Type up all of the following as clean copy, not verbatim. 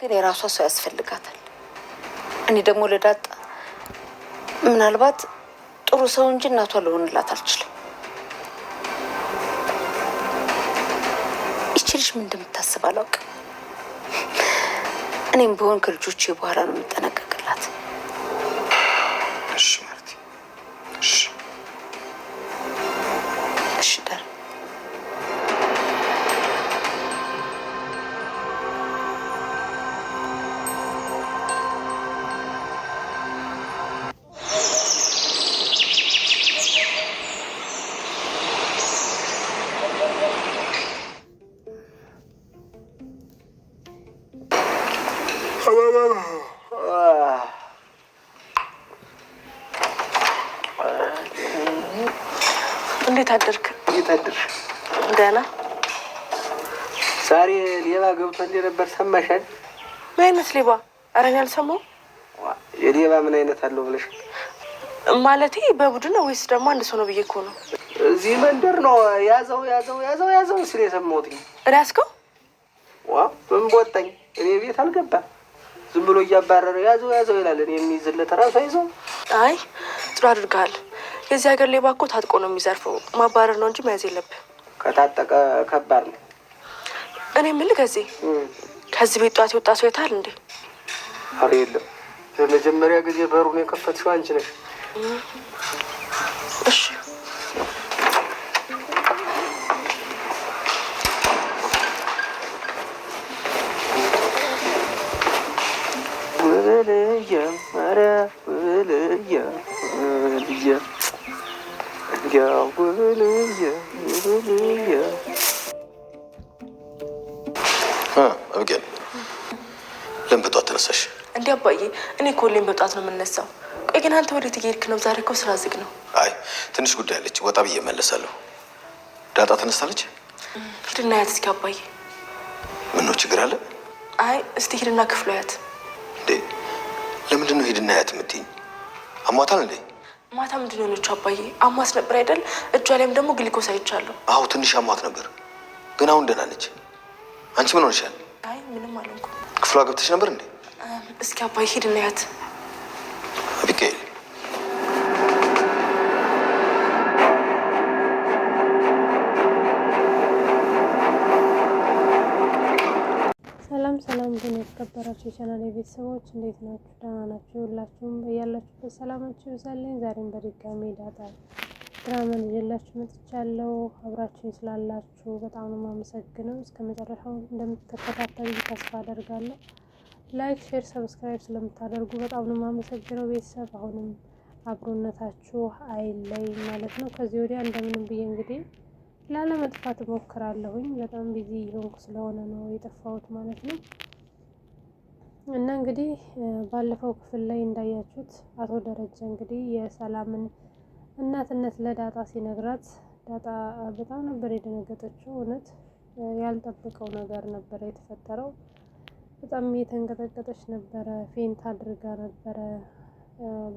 ግን የራሷ ሰው ያስፈልጋታል። እኔ ደግሞ ለዳጣ ምናልባት ጥሩ ሰው እንጂ እናቷ ልሆንላት አልችልም። ይችልሽ ምን እንደምታስብ አላውቅም። እኔም ቢሆን ከልጆቼ በኋላ ነው የምጠነቀቅላት። እሺ ማርቲ፣ እሺ እሺ ዳር እንዴት አደርክ? እንዴት አደርሽ? ደህና። ዛሬ ሌባ ገብቶ እንደነበር ሰማሻል? ምን አይነት ሌባ? ኧረ እኔ አልሰማሁም። የሌባ ምን አይነት አለው ብለሽ? ማለቴ በቡድን ነው ወይስ ደግሞ አንድ ሰው ነው ብዬ እኮ ነው። እዚህ መንደር ነው ያዘው ሲል የሰማሁት። እራስከው? ምን ቦጣኝ? እኔ ቤት አልገባም። ዝም ብሎ እያባረረ ያዘው ይላል። እኔ የሚይዝለት ራሱ አይዘው። አይ ጥሩ አድርገሃል። የዚህ ሀገር ሌባ እኮ ታጥቆ ነው የሚዘርፈው። ማባረር ነው እንጂ መያዝ የለብህ። ከታጠቀ ከባድ ነው። እኔ የምልህ ከዚህ ቤት ጧት የወጣ ሰው የታል እንዴ? ኧረ የለም። ለመጀመሪያ ጊዜ በሩን የከፈትሽው አንቺ ነሽ። እሺ አብጌል ለምን በጧት ተነሳሽ? እንዴ አባዬ፣ እኔ እኮ ሁሌም በጧት ነው የምነሳው። ቆይ ግን አንተ ወዴት እየሄድክ ነው? ዛሬ እኮ ስራ ዝግ ነው። አይ ትንሽ ጉዳይ አለች፣ ወጣ ብዬ እመለሳለሁ። ዳጣ ተነስታለች? ሂድና ያት እስኪ አባዬ። ምን ነው ችግር አለ? አይ እስቲ ሂድና ክፍሉ ያት። እንዴ ለምንድን ነው ሂድና ያት የምትይኝ? አሟታል እንዴ? ማታ ምንድን ነው የሆነችው አባዬ? አሟት ነበር አይደል? እጇ ላይም ደግሞ ግሊኮስ አይቻለሁ። አዎ ትንሽ አሟት ነበር፣ ግን አሁን ደህና ነች። አንቺ ምን ሆነሻል? አይ ምንም አልሆንኩም። ክፍሏ ገብተሽ ነበር እንዴ? እስኪ አባዬ ሂድና ያት። አቢጌል ሰላም ግን የተከበራችሁ የቻናል ቤተሰቦች እንዴት ናችሁ? ደህና ናችሁ? ሁላችሁም በያላችሁበት ሰላማችሁ ይብዛልኝ። ዛሬም በድጋሚ ዳጣ ድራማን ይዤላችሁ መጥቻለሁ። አብራችሁኝ ስላላችሁ በጣም ነው የማመሰግነው። እስከ መጨረሻው እንደምትከታተሉ ተስፋ አደርጋለሁ። ላይክ፣ ሼር፣ ሰብስክራይብ ስለምታደርጉ በጣም ነው የማመሰግነው። ቤተሰብ አሁንም አብሮነታችሁ አይለይ ማለት ነው። ከዚህ ወዲያ እንደምንም ብዬ እንግዲህ ላለመጥፋት እሞክራለሁኝ። በጣም ቢዚ የሆንኩ ስለሆነ ነው የጠፋሁት ማለት ነው። እና እንግዲህ ባለፈው ክፍል ላይ እንዳያችሁት አቶ ደረጀ እንግዲህ የሰላምን እናትነት ለዳጣ ሲነግራት ዳጣ በጣም ነበር የደነገጠችው። እውነት ያልጠበቀው ነገር ነበረ የተፈጠረው። በጣም የተንቀጠቀጠች ነበረ። ፌንት አድርጋ ነበረ።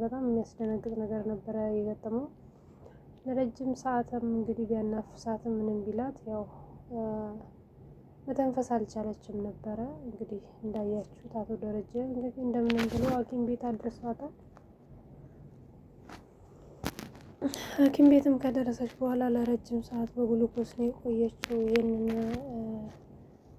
በጣም የሚያስደነግጥ ነገር ነበረ የገጠመው። ለረጅም ሰዓትም እንግዲህ ቢያናፍሳትም ምንም ቢላት ያው መተንፈስ አልቻለችም ነበረ። እንግዲህ እንዳያችሁት አቶ ደረጀ እንግዲህ እንደምንም ብሎ ሐኪም ቤት አድርሷታል። ሐኪም ቤትም ከደረሰች በኋላ ለረጅም ሰዓት በግሉኮስ ነው የቆየችው። ይህንን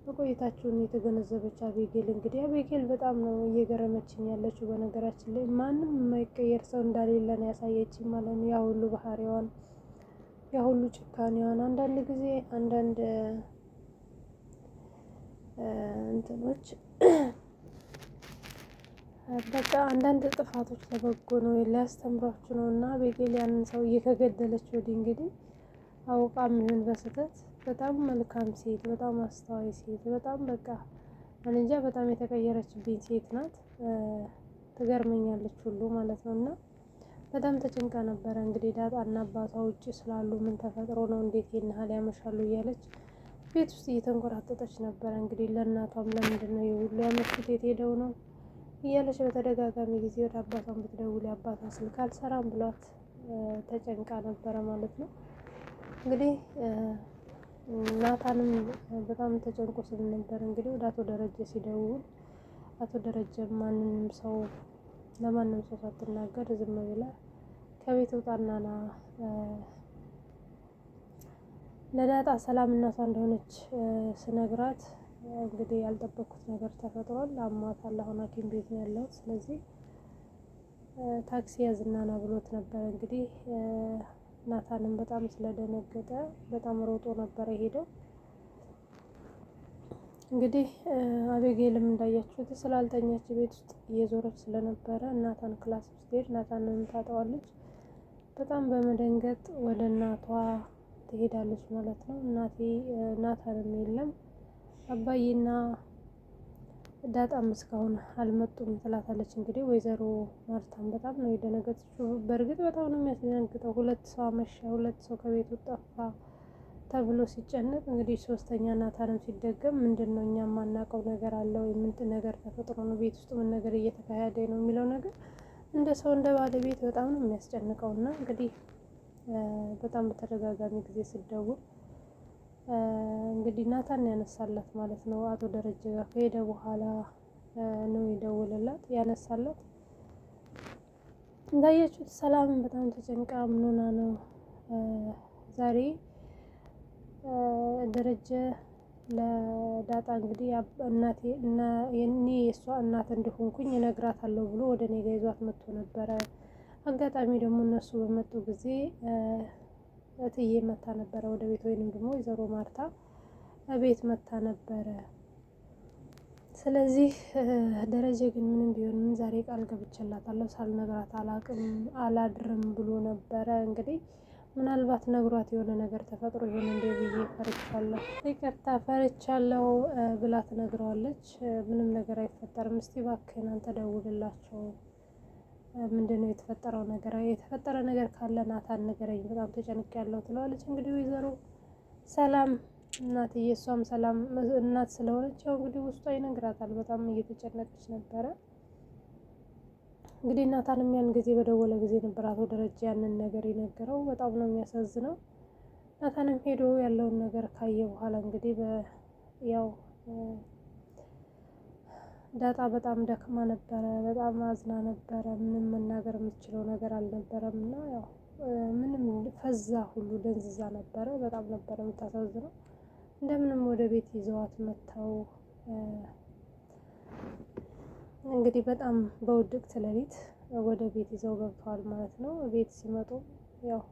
በቆይታችሁን የተገነዘበች አቤጌል እንግዲህ አቤጌል በጣም ነው እየገረመችኝ ያለችው። በነገራችን ላይ ማንም የማይቀየር ሰው እንዳሌለ ነው ያሳየችኝ ማለት ነው። ያ ሁሉ ባህሪዋን፣ ያ ሁሉ ጭካኔዋን፣ አንዳንድ ጊዜ አንዳንድ እንትኖች በቃ አንዳንድ ጥፋቶች ለበጎ ነው ሊያስተምሯችሁ ነው። እና አቤጌል ያንን ሰውዬ ከገደለች ወዲህ እንግዲህ አውቃም ይሁን በስህተት በጣም መልካም ሴት፣ በጣም አስተዋይ ሴት፣ በጣም በቃ እንጃ በጣም የተቀየረችብኝ ሴት ናት። ትገርመኛለች ሁሉ ማለት ነው። እና በጣም ተጨንቃ ነበረ እንግዲህ ዳጣና አባቷ ውጭ ስላሉ ምን ተፈጥሮ ነው እንዴት ይሄን ያህል ያመሻሉ እያለች ቤት ውስጥ እየተንቆራጠጠች ነበረ። እንግዲህ ለእናቷም ለምንድን ነው የሁሉ ያመሹት የት ሄደው ነው እያለች በተደጋጋሚ ጊዜ ወደ አባቷን ብትደውል የአባቷ ስልክ አልሰራም ብሏት ተጨንቃ ነበረ ማለት ነው። እንግዲህ ናታንም በጣም ተጨንቆ ስለነበር እንግዲህ ወደ አቶ ደረጀ ሲደውል አቶ ደረጀ ማንንም ሰው ለማንም ሰው ሳትናገር ዝም ብላ ከቤት ውጣና ና ለዳጣ ሰላም እናቷ እንደሆነች ስነግራት እንግዲህ ያልጠበቅኩት ነገር ተፈጥሯል። አሟታል። አሁን ሐኪም ቤት ነው ያለው። ስለዚህ ታክሲ ያዝና ና ብሎት ነበር። እንግዲህ ናታንም በጣም ስለደነገጠ በጣም ሮጦ ነበር የሄደው። እንግዲህ አቤጌልም እንዳያችሁት ስላልተኛች ቤት ውስጥ እየዞረች ስለነበረ ናታን ክላስ ውስጥ ሄድ ናታንን ታጠዋለች። በጣም በመደንገጥ ወደ እናቷ ትሄዳለች ማለት ነው። እናቴ ናታንም የለም አባዬና ዳጣም እስካሁን አልመጡም ትላታለች። እንግዲህ ወይዘሮ ማርታም በጣም ነው የደነገጠችው። በእርግጥ በጣም ነው የሚያስደነግጠው። 2 ሰው አመሻ፣ 2 ሰው ከቤቱ ጠፋ ተብሎ ሲጨነቅ እንግዲህ ሶስተኛ ናታንም ሲደገም ምንድን ነው እኛ የማናውቀው ነገር አለ ወይ? ምን ነገር ተፈጥሮ ነው? ቤት ውስጥ ምን ነገር እየተካሄደ ነው የሚለው ነገር እንደ ሰው እንደ ባለቤት በጣም ነው የሚያስጨንቀው። እና እንግዲህ በጣም በተደጋጋሚ ጊዜ ስደውል እንግዲህ ናታን ያነሳላት ማለት ነው። አቶ ደረጀ ጋር ከሄደ በኋላ ነው ይደውልላት ያነሳላት። እንዳያችሁት ሰላምን በጣም ተጨንቃ ምን ሆና ነው ዛሬ ደረጀ ለዳጣ እንግዲህ እናቴ እና የኔ የእሷ እናት እንደሆንኩኝ እነግራታለሁ ብሎ ወደ እኔ ጋር ይዟት መጥቶ ነበረ። አጋጣሚ ደግሞ እነሱ በመጡ ጊዜ እትዬ መታ ነበረ ወደ ቤት፣ ወይንም ደግሞ ወይዘሮ ማርታ ቤት መታ ነበረ። ስለዚህ ደረጀ ግን ምንም ቢሆን ዛሬ ቃል ገብቼላታለሁ ሳልነግራት አላድርም ብሎ ነበረ። እንግዲህ ምናልባት ነግሯት የሆነ ነገር ተፈጥሮ ይሆን እንደ ብዬ ፈርቻለሁ፣ ይቅርታ ፈርቻለሁ ብላ ትነግረዋለች። ምንም ነገር አይፈጠርም፣ እስቲ እባክህን አንተ ደውልላቸው፣ ምንድነው የተፈጠረው ነገር? የተፈጠረ ነገር ካለ ናታን ንገረኝ፣ በጣም ተጨንቄያለሁ ትለዋለች። እንግዲህ ወይዘሮ ሰላም እናትዬ፣ እሷም ሰላም እናት ስለሆነች ያው እንግዲህ ውስጧ ይነግራታል። በጣም እየተጨነቀች ነበረ። እንግዲህ ናታንም ያን ጊዜ በደወለ ጊዜ ነበር አቶ ደረጀ ያንን ነገር የነገረው። በጣም ነው የሚያሳዝነው። ናታንም ሄዶ ያለውን ነገር ካየ በኋላ እንግዲህ ያው ዳጣ በጣም ደክማ ነበረ፣ በጣም አዝና ነበረ። ምንም መናገር የምትችለው ነገር አልነበረም እና ያው ምንም ፈዛ ሁሉ ደንዝዛ ነበረ። በጣም ነበረ የምታሳዝነው። እንደምንም ወደ ቤት ይዘዋት መጥተው እንግዲህ በጣም በውድቅት ሌሊት ወደ ቤት ይዘው ገብተዋል ማለት ነው። ቤት ሲመጡ ያው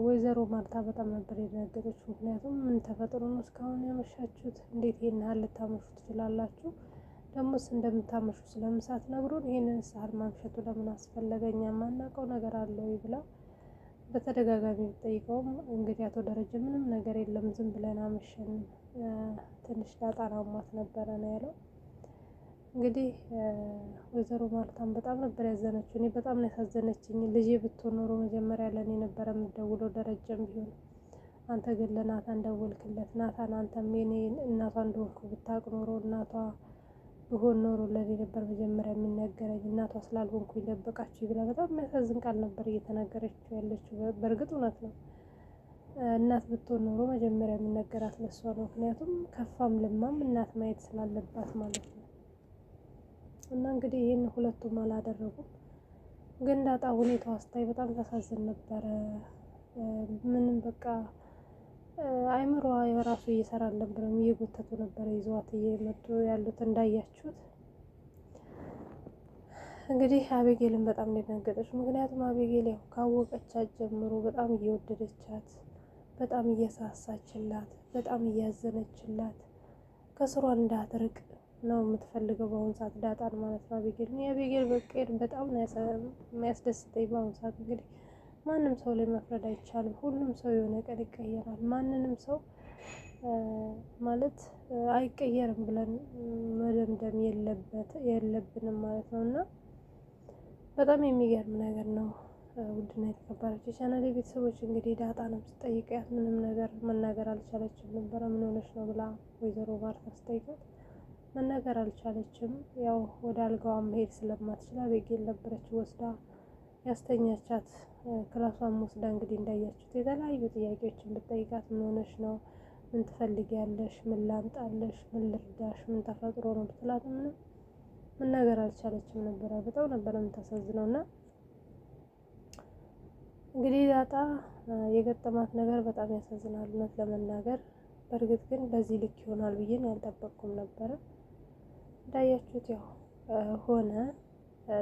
ወይዘሮ ማርታ በጣም ነበር የደነገጠችው። ምክንያቱም ምን ተፈጥሮ ነው እስካሁን ያመሻችሁት? እንዴት ይሄን ያህል ልታመሹ ትችላላችሁ? ደግሞስ እንደምታመሹ ስለምሳት ነግሩን፣ ይሄንን ሰዓት ማምሸቱ ለምን አስፈለገ? እኛ የማናውቀው ነገር አለ ወይ ብላ በተደጋጋሚ ጠይቀውም እንግዲህ አቶ ደረጀ ምንም ነገር የለም ዝም ብለን አመሸን፣ ትንሽ ዳጣን አሟት ነበረ ነው ያለው። እንግዲህ ወይዘሮ ማርታም በጣም ነበር ያዘነችው። እኔ በጣም ነው ያሳዘነችኝ። ልጄ ብትሆን ኖሮ መጀመሪያ ለእኔ ነበረ የምትደውለው፣ ደረጀም ቢሆን አንተ ግን ለናታን ደወልክለት። ናታን አንተም የኔ እናቷ እንደሆንኩ ብታውቅ ኖሮ እናቷ ብሆን ኖሮ ለኔ ነበር መጀመሪያ የሚነገረኝ፣ እናቷ ስላልሆንኩኝ ደበቃችሁ ብላ በጣም የሚያሳዝን ቃል ነበር እየተናገረችው ያለችው። በእርግጥ እውነት ነው። እናት ብትሆን ኖሮ መጀመሪያ የሚነገራት ለሷ ነው። ምክንያቱም ከፋም ልማም እናት ማየት ስላለባት ማለት ነው። እና እንግዲህ ይህን ሁለቱም አላደረጉም። ግን ዳጣ ሁኔታዋ ስታይ በጣም ታሳዝን ነበረ። ምንም በቃ አይምሮዋ የራሱ እየሰራ አልነበረም። እየጎተቱ ነበረ ይዘዋት እየመጡ ያሉት እንዳያችሁት። እንግዲህ አቤጌልን በጣም እንደደነገጠች፣ ምክንያቱም አቤጌል ያው ካወቀቻት ጀምሮ በጣም እየወደደቻት፣ በጣም እየሳሳችላት፣ በጣም እያዘነችላት ከስሯ እንዳትርቅ ነው የምትፈልገው በአሁኑ ሰዓት ዳጣን ማለት ነው። የአቤጌል መቀየር በጣም ነው የሚያስደስተኝ በአሁኑ ሰዓት። እንግዲህ ማንም ሰው ላይ መፍረድ አይቻልም። ሁሉም ሰው የሆነ ቀን ይቀየራል። ማንንም ሰው ማለት አይቀየርም ብለን መደምደም የለብንም ማለት ነው። እና በጣም የሚገርም ነገር ነው። ውድና የተከበራችሁ የቻናሌ ቤተሰቦች እንግዲህ ዳጣንም ስጠይቃት ምንም ነገር መናገር አልቻለችም ነበረ። ምን ሆነች ነው ብላ ወይዘሮ ማርታ ስጠይቃት መናገር አልቻለችም። ያው ወደ አልጋዋ መሄድ ስለማትችል አቤጌል ነበረች ወስዳ ያስተኛቻት። ክላሷን ወስዳ እንግዲህ እንዳያችሁት የተለያዩ ጥያቄዎችን ብትጠይቃት ምን ሆነሽ ነው? ምን ትፈልጊያለሽ? ምን ላምጣለሽ? ምን ልርዳሽ? ምን ተፈጥሮ ነው ብትላት ምንም መናገር አልቻለችም ነበረ። በጣም ነበር የምታሳዝነው። እና እንግዲህ ዳጣ የገጠማት ነገር በጣም ያሳዝናል እውነት ለመናገር። በእርግጥ ግን በዚህ ልክ ይሆናል ብዬን ያልጠበቅኩም ነበረ። እንዳያችሁት ያው ሆነ።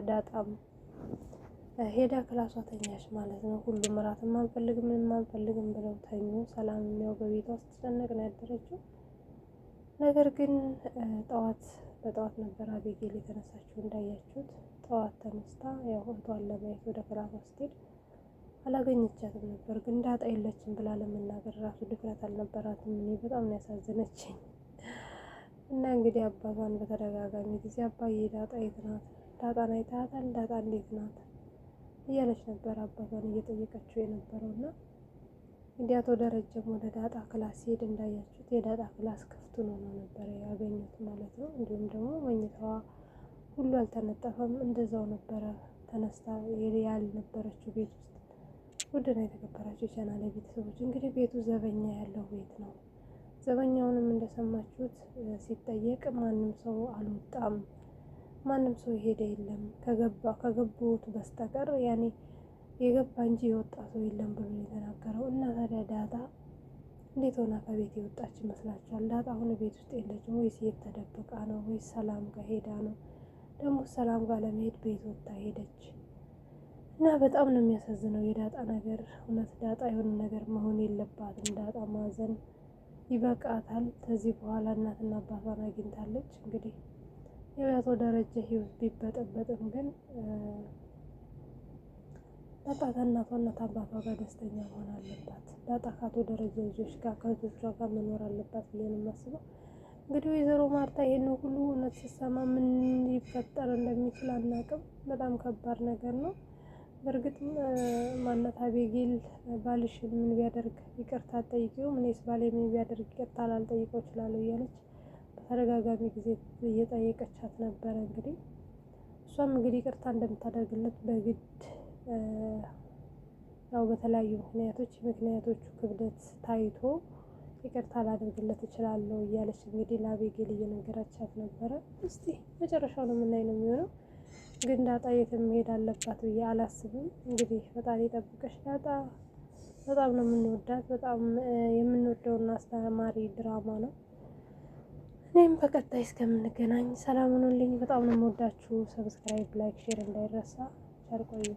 ዳጣም ሄዳ ክላሷ ተኛች ማለት ነው። ሁሉም እራትም አንፈልግም ምንም አንፈልግም ብለው ተኙ። ሰላም ያው በቤቷ ስትጨነቅ ነው ያደረችው። ነገር ግን በጠዋት ነበር አቤጌል የተነሳችው። እንዳያችሁት ጠዋት ተነስታ ያው እህቷን ለማየት ወደ ክላሷ ስትሄድ አላገኘቻትም ነበር። ግን ዳጣ የለችም ብላ ለመናገር ራሱ ድፍረት አልነበራትም። እኔ በጣም ነው ያሳዘነችኝ። እና እንግዲህ አባቷን በተደጋጋሚ ጊዜ አባዬ ዳጣ የት ናት? ዳጣን አይተሃታል? ዳጣ እንዴት ናት? እያለች ነበር አባቷን እየጠየቀችው የነበረው። እና እንግዲህ አቶ ደረጀም ወደ ዳጣ ክላስ ሲሄድ እንዳያችሁት የዳጣ ክላስ ክፍት ሆኖ ነበረ ያገኙት ማለት ነው። እንዲሁም ደግሞ መኝታዋ ሁሉ አልተነጠፈም፣ እንደዛው ነበረ ተነስታ ያልነበረችው ቤት ውስጥ። ውድና የተከበራችሁ የቻናሌ ቤተሰቦች እንግዲህ ቤቱ ዘበኛ ያለው ቤት ነው። ዘበኛውንም እንደሰማችሁት ሲጠየቅ ማንም ሰው አልወጣም፣ ማንም ሰው የሄደ የለም ከገቡት በስተቀር ያኔ የገባ እንጂ የወጣ ሰው የለም ብሎ የተናገረው። እና ታዲያ ዳጣ እንዴት ሆና ከቤት የወጣች ይመስላችኋል? ዳጣ አሁን ቤት ውስጥ የለችም ወይስ የት ተደብቃ ነው? ወይስ ሰላም ጋር ሄዳ ነው? ደግሞ ሰላም ጋር ለመሄድ ቤት ወጣ ሄደች? እና በጣም ነው የሚያሳዝነው የዳጣ ነገር። እውነት ዳጣ የሆነ ነገር መሆን የለባትም። ዳጣ ማዘን ይበቃታል። ከዚህ በኋላ እናትና አባቷን አግኝታለች። እንግዲህ የአቶ ደረጀ ህይወት ቢበጠበጥም ግን ዳጣ ከእናቷና ከአባቷ ጋር ደስተኛ መሆን አለባት። ዳጣ ከአቶ ደረጀ ልጆች ጋር ከእህቶቿ ጋር መኖር አለባት ብዬ ነው የማስበው። እንግዲህ ወይዘሮ ማርታ ይሄን ሁሉ እውነት ስትሰማ ምን ሊፈጠር እንደሚችል አናውቅም። በጣም ከባድ ነገር ነው። በእርግጥ ማነት አቤጌል ባልሽን ምን ቢያደርግ ይቅርታ አትጠይቂውም? እኔስ ባሌ ምን ቢያደርግ ይቅርታ ላልጠይቀው እችላለሁ እያለች በተደጋጋሚ ጊዜ እየጠየቀቻት ነበረ። እንግዲህ እሷም እንግዲህ ይቅርታ እንደምታደርግለት በግድ ያው በተለያዩ ምክንያቶቹ ክብደት ታይቶ ይቅርታ ላደርግለት እችላለሁ እያለች እንግዲህ ለአቤጌል እየነገረቻት ነበረ። እስቲ መጨረሻውን የምናይ ነው የሚሆነው። ግን ዳጣ የትም መሄድ አለባት ብዬ አላስብም። እንግዲህ ፈጣሪ ጠብቀሽ ዳጣ። በጣም ነው የምንወዳት። በጣም የምንወደውና አስተማሪ ድራማ ነው። እኔም በቀጣይ እስከምንገናኝ ሰላም ሁኑልኝ። በጣም ነው የምወዳችሁ። ሰብስክራይብ፣ ላይክ፣ ሼር እንዳይረሳ። ቸር ቆዩ።